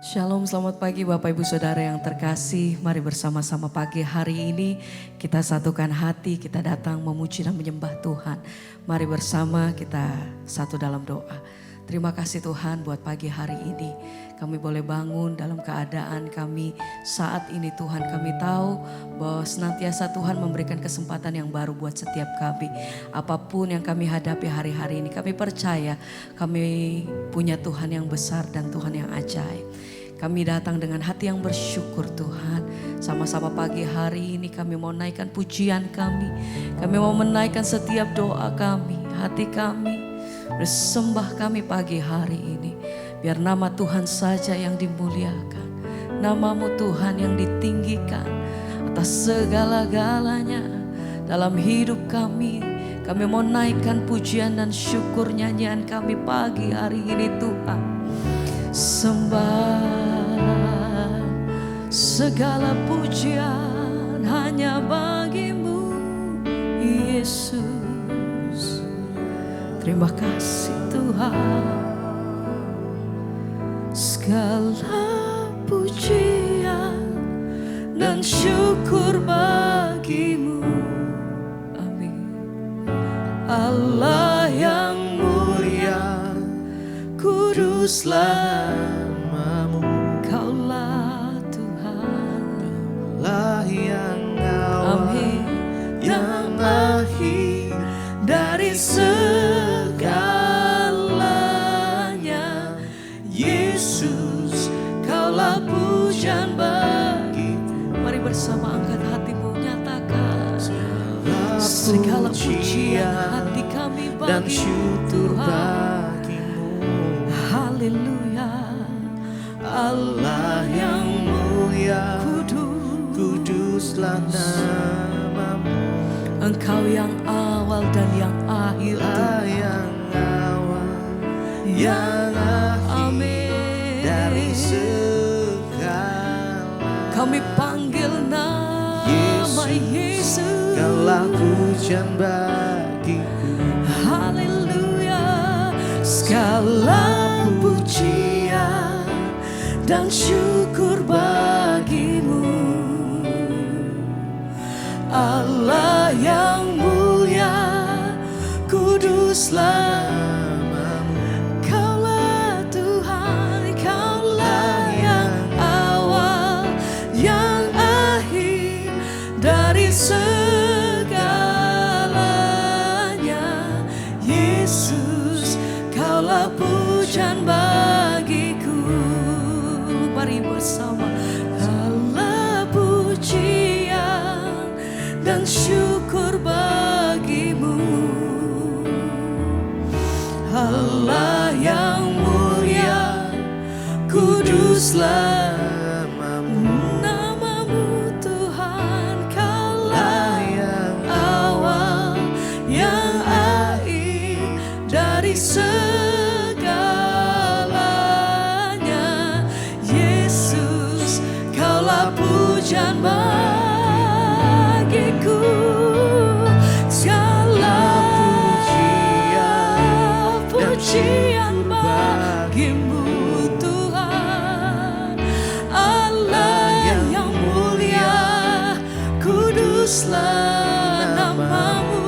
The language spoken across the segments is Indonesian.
Shalom, selamat pagi Bapak Ibu Saudara yang terkasih. Mari bersama-sama pagi hari ini kita satukan hati, kita datang memuji dan menyembah Tuhan. Mari bersama kita satu dalam doa. Terima kasih Tuhan buat pagi hari ini. Kami boleh bangun dalam keadaan kami saat ini Tuhan. Kami tahu bahwa senantiasa Tuhan memberikan kesempatan yang baru buat setiap kami. Apapun yang kami hadapi hari-hari ini, kami percaya kami punya Tuhan yang besar dan Tuhan yang ajaib. Kami datang dengan hati yang bersyukur Tuhan. Sama-sama pagi hari ini kami mau naikkan pujian kami. Kami mau menaikkan setiap doa kami, hati kami, bersembah kami pagi hari ini. Biar nama Tuhan saja yang dimuliakan. Namamu Tuhan yang ditinggikan atas segala-galanya dalam hidup kami. Kami mau naikkan pujian dan syukur nyanyian kami pagi hari ini Tuhan. Sembah segala pujian hanya bagimu Yesus. Terima kasih Tuhan. Segala pujian dan syukur bagimu. Amin. Allah yang mulia, kuduslah namamu. Kaulah Tuhan, Allah yang awal, Amin, yang akhir dari segalanya. Yesus, kaulah pujian bagiku. mari bersama angkat hatimu, nyatakan Segala pujian hati kami dan bagi syukur Tuhan. bagimu. Haleluya. Allah yang mulia, Kudus, kuduslah namamu. Engkau yang awal dan yang akhir Allah Tuhan. yang awal, yang akhir Amin. dari segala. Kami panggil nama Yesus. Kaulah pujian bagiku. Haleluya. Segala pujian dan syukur bagimu. Allah yang mulia, kuduslah namamu. Kaulah Tuhan, kaulah yang awal, yang akhir dari segalanya. Yesus, kaulah pujian bagiku. Mari bersama. Kaulah pujian dan syukur bagimu. Allah yang mulia, kuduslah namamu Tuhan. Kaulah yang awal, yang akhir dari segalanya. Yesus, kaulah pujian bagiku. Segala pujian bagimu Tuhan. Allah yang mulia, kuduslah namamu.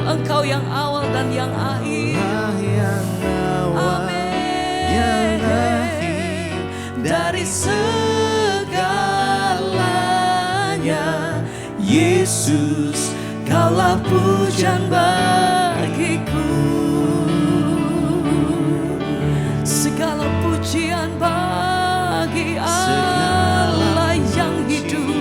Engkau yang awal dan yang akhir. Allah yang awal, yang akhir Dari segalanya. Yesus, kaulah pujian bagiku. Segala pujian bagi Allah yang hidup.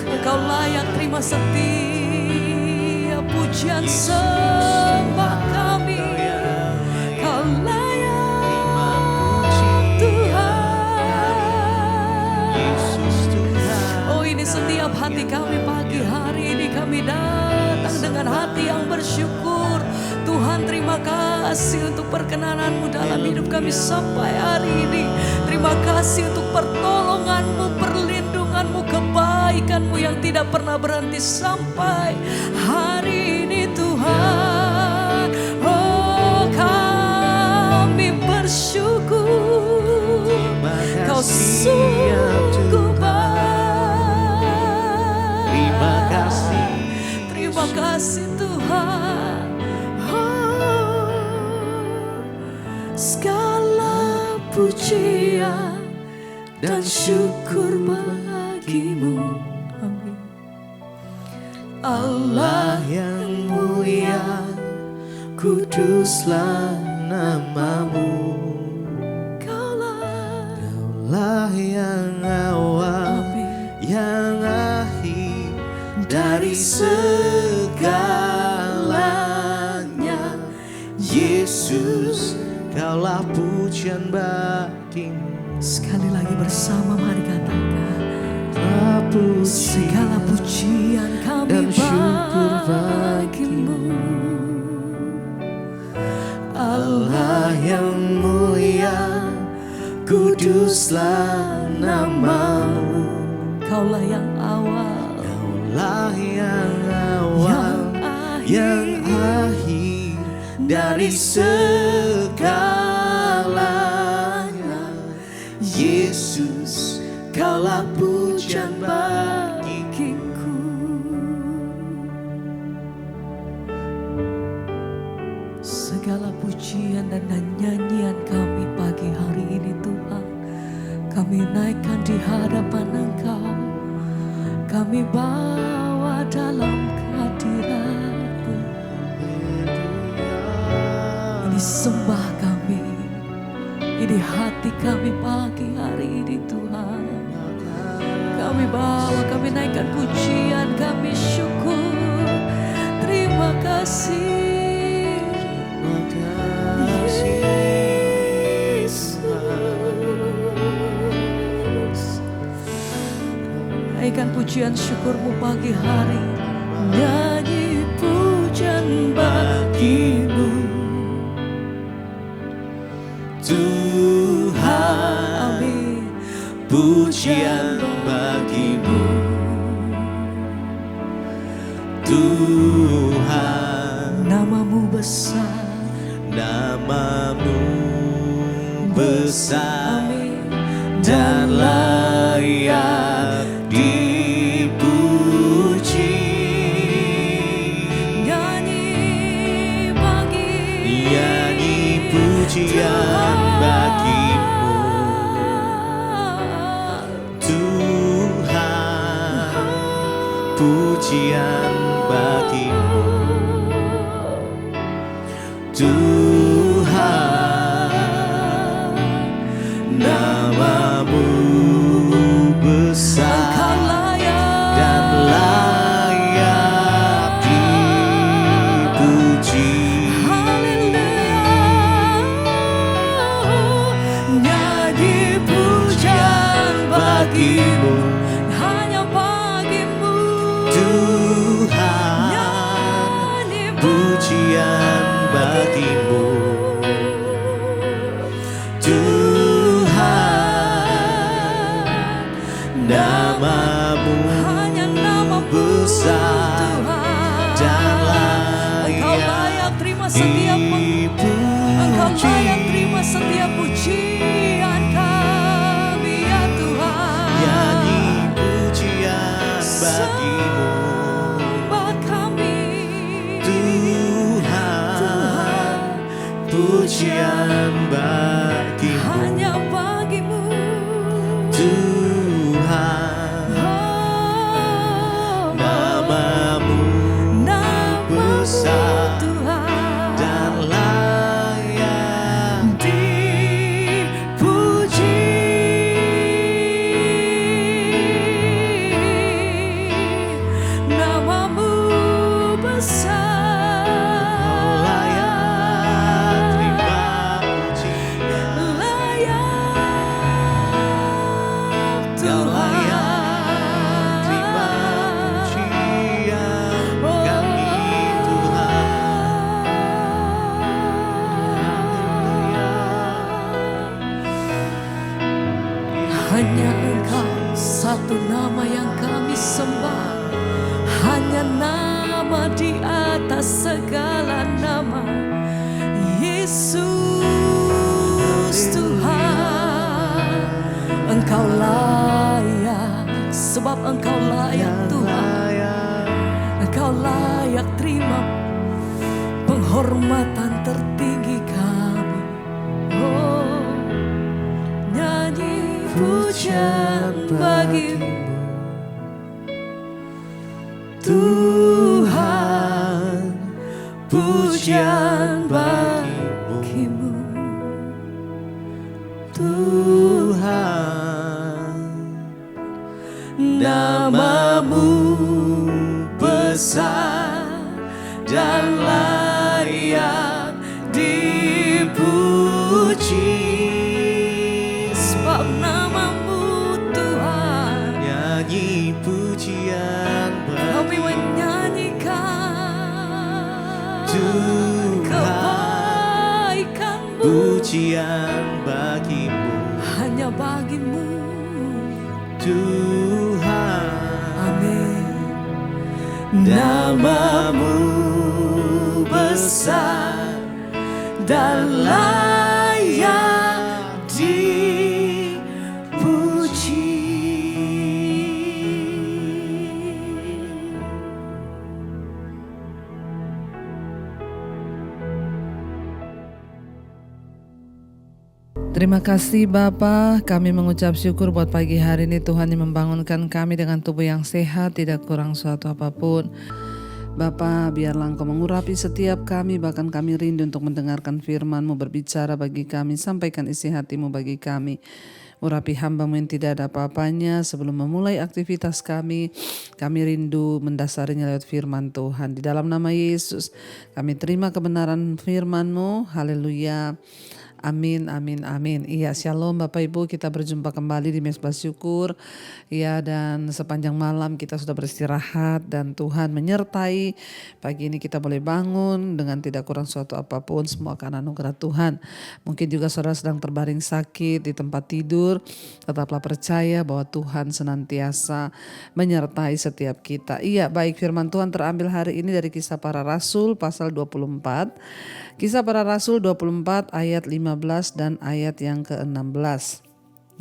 Engkau layak terima setiap pujian sembah kami. Kau layak Tuhan. Oh, ini setiap hati kami pagi hari ini kami datang dengan hati yang bersyukur. Tuhan, terima kasih untuk perkenanan-Mu dalam hidup kami sampai hari ini. Terima kasih untuk pertolongan-Mu, perlindungan-Mu, kebaikan-Mu yang tidak pernah berhenti sampai hari ini Tuhan. Oh, kami bersyukur. sungguh baik. Terima kasih. Terima kasih Tuhan. Segala pujian dan syukur bagimu. Amin. Allah yang mulia, kuduslah namamu. Kaulah yang awal, yang akhir dari segalanya. Yesus, kaulah pujian bagimu. Sekali lagi bersama mari katakan, Segala segala pujian kami dan syukur bagimu. Allah yang mulia, kuduslah namamu. Kaulah yang awal, Kaulah yang awal, yang akhir dari segalanya. Yesus, kaulah pujian bagiku. Segala pujian dan nyanyian kami pagi hari ini Tuhan, kami naikkan di hadapan Engkau. Kami bawa dalam hadirat-Mu. Ini sembah kami, ini hati kami pagi hari ini Tuhan. Kami bawa, kami naikkan pujian, kami syukur. Terima kasih. Yesus. Naikkan pujian syukurmu pagi hari. Nyanyi pujian bagimu Tuhan, amin. pujian bagimu. Tuhan, Namamu besar, namamu besar amin. dan layak dipuji. Nyanyi Pujian bagimu Tuhan, pujian bagimu Tuhan, namamu besar dan layak dipuji. Bagimu, hanya bagimu Tuhan, pujian bagimu Tuhan, namamu hanya namamu besar dan layak terima setiap Engkau layak terima setiap pujian kami ya Tuhan. Nyanyi pujian bagimu Sembah kami Tuhan, pujian bagimu hanya bagimu Tuhan, oh, namamu besar dan layak dipuji. Namamu besar, layak terima pujian, layak Kau Tuhan. layak terima pujian kami Tuhan. Hanya Engkau satu nama yang kami sembah, hanya nama di atas segala nama, Yesus Tuhan. Engkau layak, sebab Engkau layak Tuhan. Engkau layak terima penghormatan tertinggi kami. Oh, nyanyi pujian bagimu Tuhan, pujian bagimu Tuhan. Namamu besar dan layak dipuji. sebab namamu Tuhan. Nyanyi pujian Kami bagimu menyanyikan Tuhan, kebaikanmu pujian bagimu hanya bagimu. Tuhan. Amin. Namamu besar dan layak dipuji. Terima kasih Bapa, kami mengucap syukur buat pagi hari ini Tuhan yang membangunkan kami dengan tubuh yang sehat, tidak kurang suatu apapun. Bapa, biarlah Engkau mengurapi setiap kami, bahkan kami rindu untuk mendengarkan firman-Mu, berbicara bagi kami, sampaikan isi hati-Mu bagi kami. Urapi hamba-Mu yang tidak ada apa-apanya. Sebelum memulai aktivitas kami rindu mendasarinya lewat firman Tuhan. Di dalam nama Yesus, kami terima kebenaran firman-Mu. Haleluya. Amin, amin, amin. Iya, shalom Bapak Ibu, kita berjumpa kembali di Mezbah Syukur. Ya, dan sepanjang malam kita sudah beristirahat dan Tuhan menyertai. Pagi ini kita boleh bangun dengan tidak kurang suatu apapun, semua karena anugerah Tuhan. Mungkin juga saudara sedang terbaring sakit di tempat tidur, tetaplah percaya bahwa Tuhan senantiasa menyertai setiap kita. Iya, baik, firman Tuhan terambil hari ini dari Kisah Para Rasul pasal 24. Kisah Para Rasul 24 ayat 15 dan ayat yang ke-16.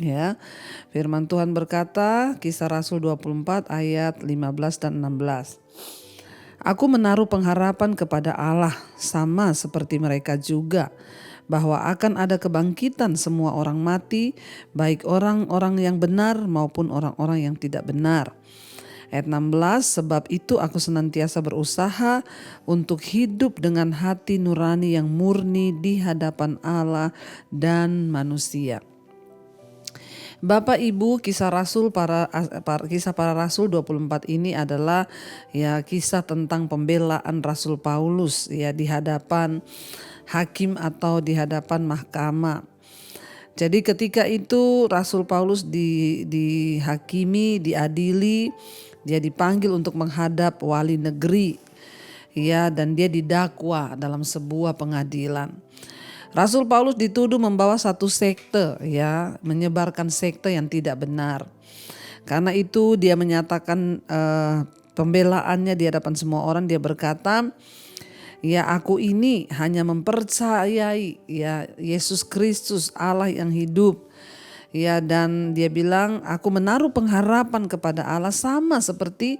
Ya. Firman Tuhan berkata, Kisah Rasul 24 ayat 15 dan 16. Aku menaruh pengharapan kepada Allah sama seperti mereka juga, bahwa akan ada kebangkitan semua orang mati, baik orang-orang yang benar maupun orang-orang yang tidak benar. Ayat 16, sebab itu aku senantiasa berusaha untuk hidup dengan hati nurani yang murni di hadapan Allah dan manusia. Bapak Ibu, kisah para Rasul 24 ini adalah ya kisah tentang pembelaan Rasul Paulus ya di hadapan hakim atau di hadapan mahkamah. Jadi ketika itu Rasul Paulus dihakimi, diadili, dia dipanggil untuk menghadap wali negeri, ya, dan dia didakwa dalam sebuah pengadilan. Rasul Paulus dituduh membawa satu sekte, ya, menyebarkan sekte yang tidak benar. Karena itu dia menyatakan pembelaannya di hadapan semua orang. Dia berkata, ya, aku ini hanya mempercayai ya Yesus Kristus Allah yang hidup. Ya, dan dia bilang aku menaruh pengharapan kepada Allah sama seperti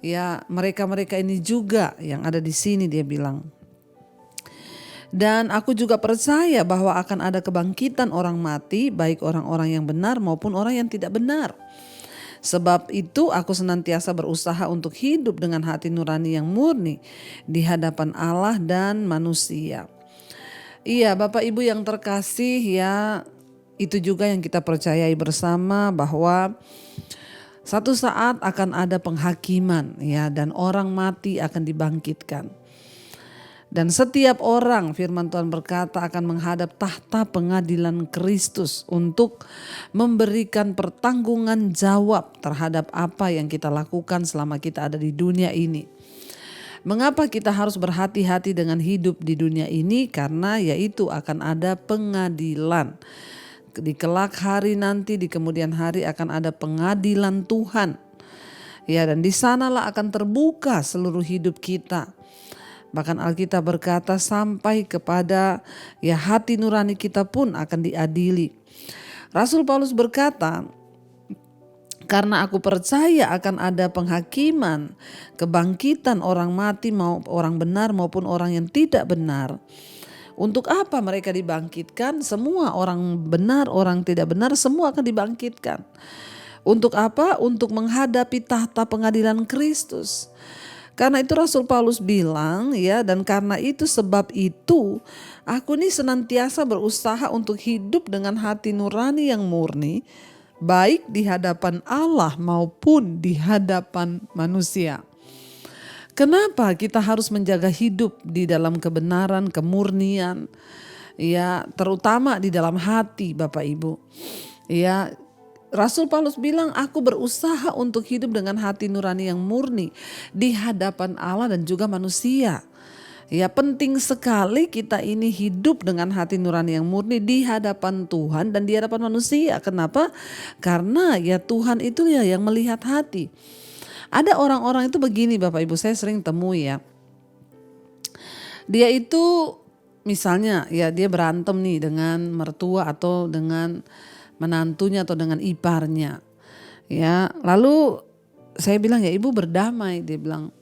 ya mereka-mereka ini juga yang ada di sini, dia bilang. Dan aku juga percaya bahwa akan ada kebangkitan orang mati, baik orang-orang yang benar maupun orang yang tidak benar. Sebab itu aku senantiasa berusaha untuk hidup dengan hati nurani yang murni di hadapan Allah dan manusia. Iya, Bapak Ibu yang terkasih, ya, itu juga yang kita percayai bersama bahwa satu saat akan ada penghakiman, ya, dan orang mati akan dibangkitkan. Dan setiap orang, firman Tuhan berkata, akan menghadap tahta pengadilan Kristus untuk memberikan pertanggungan jawab terhadap apa yang kita lakukan selama kita ada di dunia ini. Mengapa kita harus berhati-hati dengan hidup di dunia ini? Karena yaitu akan ada pengadilan. Di kelak hari nanti, di kemudian hari akan ada pengadilan Tuhan. Ya, dan di sanalah akan terbuka seluruh hidup kita. Bahkan Alkitab berkata sampai kepada ya hati nurani kita pun akan diadili. Rasul Paulus berkata, Karena aku percaya akan ada penghakiman, kebangkitan orang mati, mau orang benar maupun orang yang tidak benar. Untuk apa mereka dibangkitkan? Semua orang benar, orang tidak benar, semua akan dibangkitkan. Untuk apa? Untuk menghadapi tahta pengadilan Kristus. Karena itu Rasul Paulus bilang ya, dan karena itu sebab itu aku ini senantiasa berusaha untuk hidup dengan hati nurani yang murni, baik di hadapan Allah maupun di hadapan manusia. Kenapa kita harus menjaga hidup di dalam kebenaran, kemurnian, ya terutama di dalam hati Bapak Ibu. Ya, Rasul Paulus bilang aku berusaha untuk hidup dengan hati nurani yang murni di hadapan Allah dan juga manusia. Ya, penting sekali kita ini hidup dengan hati nurani yang murni di hadapan Tuhan dan di hadapan manusia. Kenapa? Karena ya Tuhan itu ya yang melihat hati. Ada orang-orang itu begini Bapak Ibu, saya sering temui ya. Dia itu misalnya ya dia berantem nih dengan mertua atau dengan menantunya atau dengan iparnya. Ya, lalu saya bilang ya ibu berdamai, dia bilang.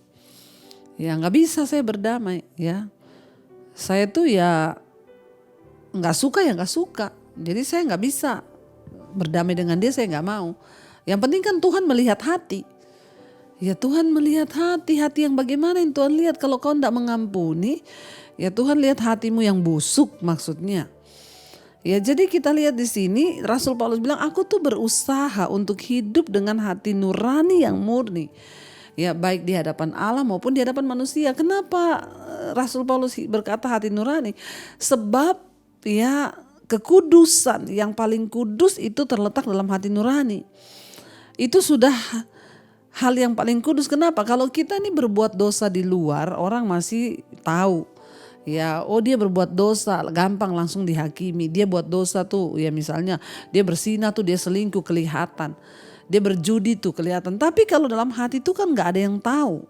Ya nggak bisa saya berdamai ya. Saya tuh ya nggak suka ya nggak suka. Jadi saya nggak bisa berdamai dengan dia, saya nggak mau. Yang penting kan Tuhan melihat hati. Ya Tuhan melihat hati yang bagaimana yang Tuhan lihat. Kalau kau tidak mengampuni, ya Tuhan lihat hatimu yang busuk maksudnya. Ya jadi kita lihat di sini Rasul Paulus bilang aku tuh berusaha untuk hidup dengan hati nurani yang murni. Ya baik di hadapan Allah maupun di hadapan manusia. Kenapa Rasul Paulus berkata hati nurani? Sebab ya kekudusan yang paling kudus itu terletak dalam hati nurani. Itu sudah hal yang paling kudus. Kenapa? Kalau kita nih berbuat dosa di luar, orang masih tahu. Ya, oh dia berbuat dosa, gampang langsung dihakimi. Dia buat dosa tuh, ya misalnya dia bersinah tuh, dia selingkuh kelihatan. Dia berjudi tuh kelihatan. Tapi kalau dalam hati tuh kan gak ada yang tahu.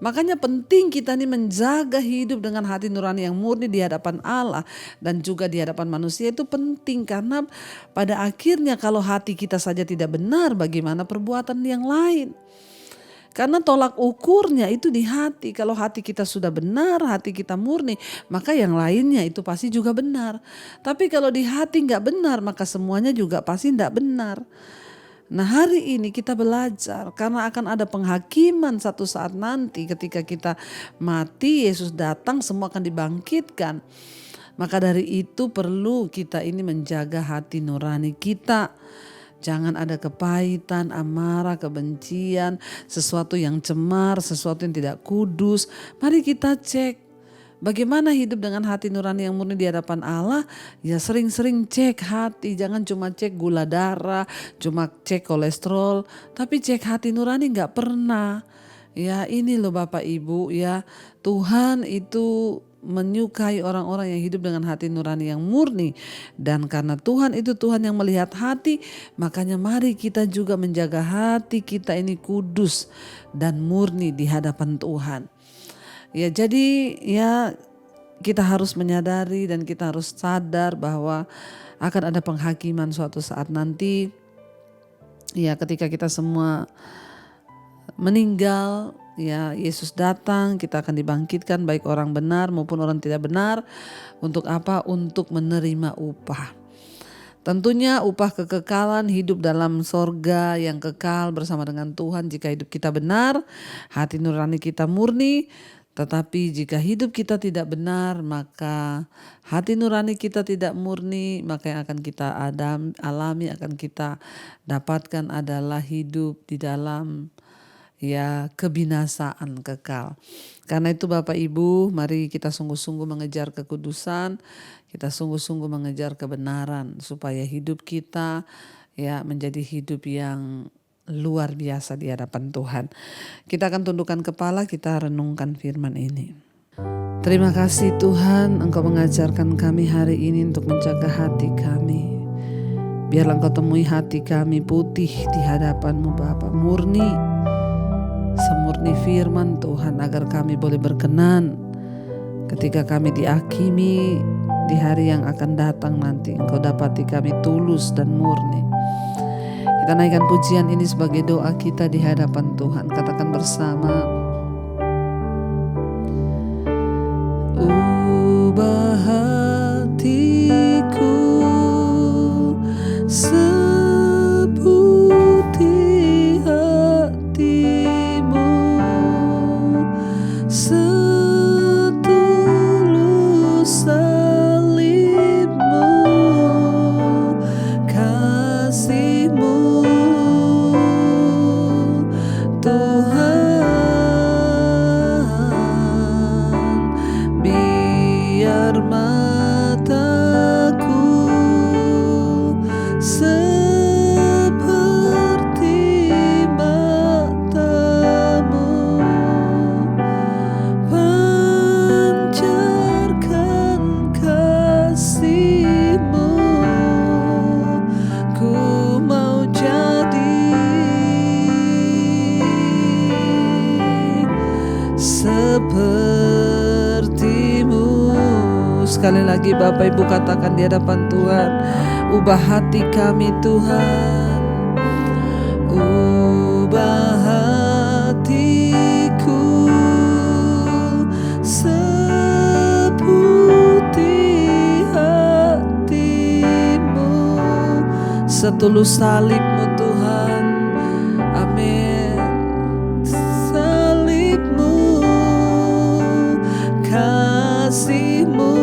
Makanya penting kita nih menjaga hidup dengan hati nurani yang murni di hadapan Allah dan juga di hadapan manusia itu penting. Karena pada akhirnya kalau hati kita saja tidak benar, bagaimana perbuatan yang lain? Karena tolak ukurnya itu di hati. Kalau hati kita sudah benar, hati kita murni, maka yang lainnya itu pasti juga benar. Tapi kalau di hati gak benar, maka semuanya juga pasti gak benar. Nah hari ini kita belajar karena akan ada penghakiman satu saat nanti ketika kita mati, Yesus datang, semua akan dibangkitkan. Maka dari itu perlu kita ini menjaga hati nurani kita. Jangan ada kepahitan, amarah, kebencian, sesuatu yang cemar, sesuatu yang tidak kudus. Mari kita cek. Bagaimana hidup dengan hati nurani yang murni di hadapan Allah? Ya sering-sering cek hati, jangan cuma cek gula darah, cuma cek kolesterol, tapi cek hati nurani gak pernah. Ya ini loh Bapak Ibu ya, Tuhan itu menyukai orang-orang yang hidup dengan hati nurani yang murni. Dan karena Tuhan itu Tuhan yang melihat hati, makanya mari kita juga menjaga hati kita ini kudus dan murni di hadapan Tuhan. Ya jadi ya kita harus menyadari dan kita harus sadar bahwa akan ada penghakiman suatu saat nanti. Ya ketika kita semua meninggal, ya Yesus datang, kita akan dibangkitkan baik orang benar maupun orang tidak benar. Untuk apa? Untuk menerima upah. Tentunya upah kekekalan hidup dalam sorga yang kekal bersama dengan Tuhan jika hidup kita benar, hati nurani kita murni. Tetapi jika hidup kita tidak benar, maka hati nurani kita tidak murni, maka yang akan kita alami, akan kita dapatkan adalah hidup di dalam ya kebinasaan kekal. Karena itu Bapak Ibu, mari kita sungguh-sungguh mengejar kekudusan, kita sungguh-sungguh mengejar kebenaran supaya hidup kita ya menjadi hidup yang luar biasa di hadapan Tuhan. Kita akan tundukkan kepala, kita renungkan firman ini. Terima kasih Tuhan, Engkau mengajarkan kami hari ini untuk menjaga hati kami. Biarlah Engkau temui hati kami putih di hadapan-Mu Bapa, murni, semurni firman Tuhan, agar kami boleh berkenan ketika kami dihakimi di hari yang akan datang nanti. Engkau dapati kami tulus dan murni. Kita naikkan pujian ini sebagai doa kita di hadapan Tuhan. Katakan bersama. Ubah hatiku seperti hatimu, setulus salibmu, kasihmu Tuhan. Biar mataku seperti matamu, pancarkan kasihmu. Ku mau jadi sepertimu. Sekali lagi Bapak Ibu katakan di hadapan Tuhan, ubah hati kami Tuhan, ubah hatiku seperti hatimu, setulus salibmu Tuhan. Amin. Salibmu, kasihmu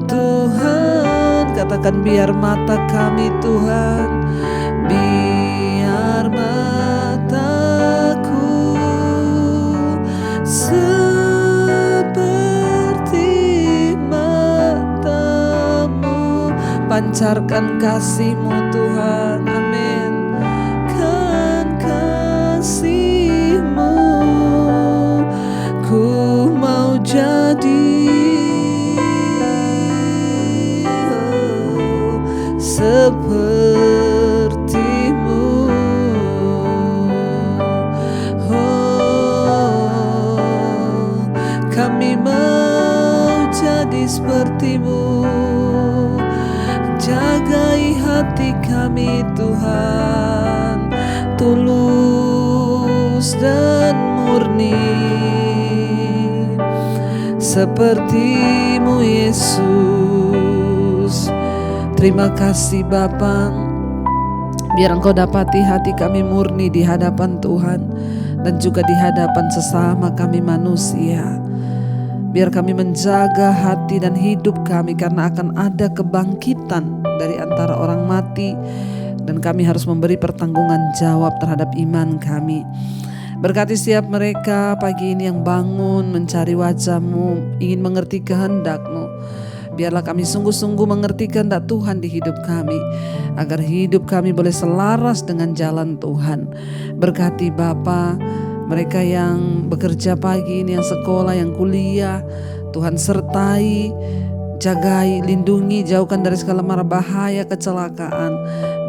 Tuhan. Katakan biar mata kami Tuhan, biar mataku seperti matamu, pancarkan kasihmu Tuhan. Amin. Kan kasihmu, ku mau jadi sepertimu. Oh, kami mau jadi sepertimu. Jagai hati kami Tuhan, tulus dan murni, sepertimu Yesus. Terima kasih Bapa, biar Engkau dapati hati kami murni di hadapan Tuhan dan juga di hadapan sesama kami manusia. Biar kami menjaga hati dan hidup kami, karena akan ada kebangkitan dari antara orang mati, dan kami harus memberi pertanggungan jawab terhadap iman kami. Berkati setiap mereka pagi ini yang bangun mencari wajah-Mu, ingin mengerti kehendak-Mu. Biarlah kami sungguh-sungguh mengerti kehendak Tuhan di hidup kami, agar hidup kami boleh selaras dengan jalan Tuhan. Berkati Bapa, mereka yang bekerja pagi ini, yang sekolah, yang kuliah, Tuhan sertai, jagai, lindungi, jauhkan dari segala mara bahaya, kecelakaan.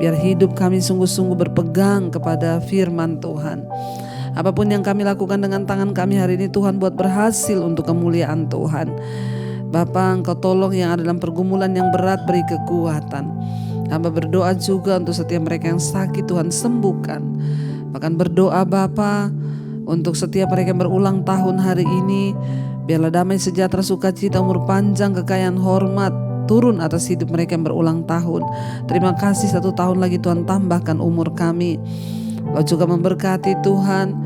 Biar hidup kami sungguh-sungguh berpegang kepada firman Tuhan. Apapun yang kami lakukan dengan tangan kami hari ini, Tuhan buat berhasil untuk kemuliaan Tuhan. Bapa, Engkau tolong yang ada dalam pergumulan yang berat, beri kekuatan. Hamba berdoa juga untuk setiap mereka yang sakit, Tuhan sembuhkan. Bahkan berdoa Bapa untuk setiap mereka yang berulang tahun hari ini, biarlah damai sejahtera, sukacita, umur panjang, kekayaan, hormat turun atas hidup mereka yang berulang tahun. Terima kasih 1 tahun lagi Tuhan tambahkan umur kami. Kau juga memberkati Tuhan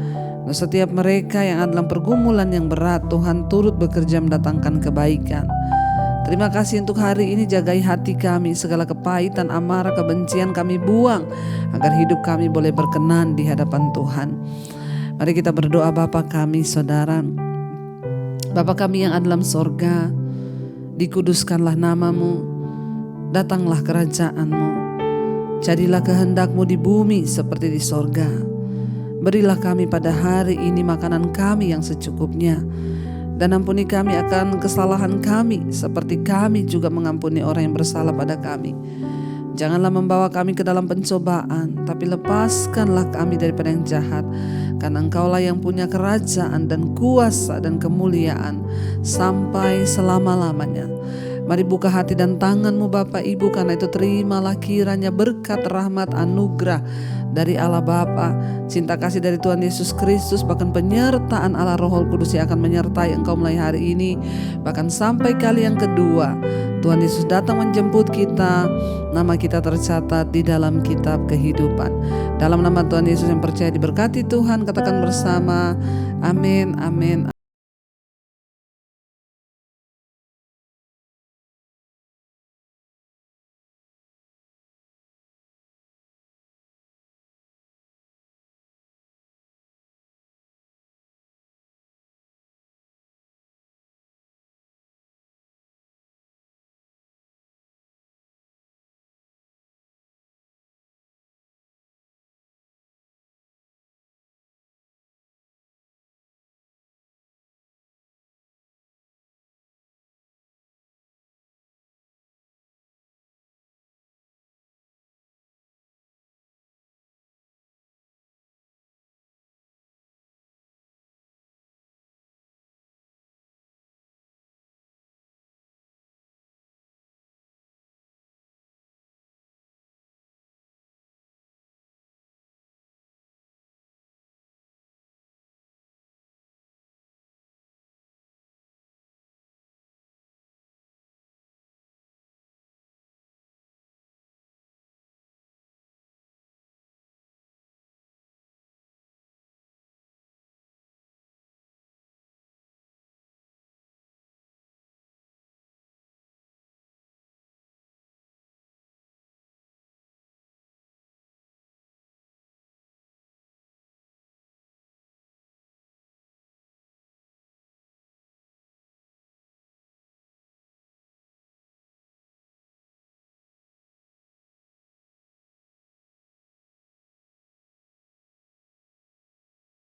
setiap mereka yang ada dalam pergumulan yang berat, Tuhan turut bekerja mendatangkan kebaikan. Terima kasih untuk hari ini, jagai hati kami, segala kepahitan, amarah, kebencian kami buang, agar hidup kami boleh berkenan di hadapan Tuhan. Mari kita berdoa. Bapa kami, Saudara, Bapa kami yang ada dalam sorga, dikuduskanlah nama-Mu, datanglah kerajaan-Mu, jadilah kehendak-Mu di bumi seperti di sorga. Berilah kami pada hari ini makanan kami yang secukupnya, dan ampuni kami akan kesalahan kami, seperti kami juga mengampuni orang yang bersalah pada kami. Janganlah membawa kami ke dalam pencobaan, tapi lepaskanlah kami daripada yang jahat. Karena Engkaulah yang punya kerajaan dan kuasa dan kemuliaan sampai selama-lamanya. Mari buka hati dan tangan-Mu Bapak Ibu, karena itu terimalah kiranya berkat, rahmat, anugerah dari Allah Bapa, cinta kasih dari Tuhan Yesus Kristus, bahkan penyertaan Allah Roh Kudus yang akan menyertai engkau mulai hari ini, bahkan sampai kali yang kedua Tuhan Yesus datang menjemput kita. Nama kita tercatat di dalam kitab kehidupan. Dalam nama Tuhan Yesus yang percaya diberkati Tuhan, katakan bersama, amin, amin,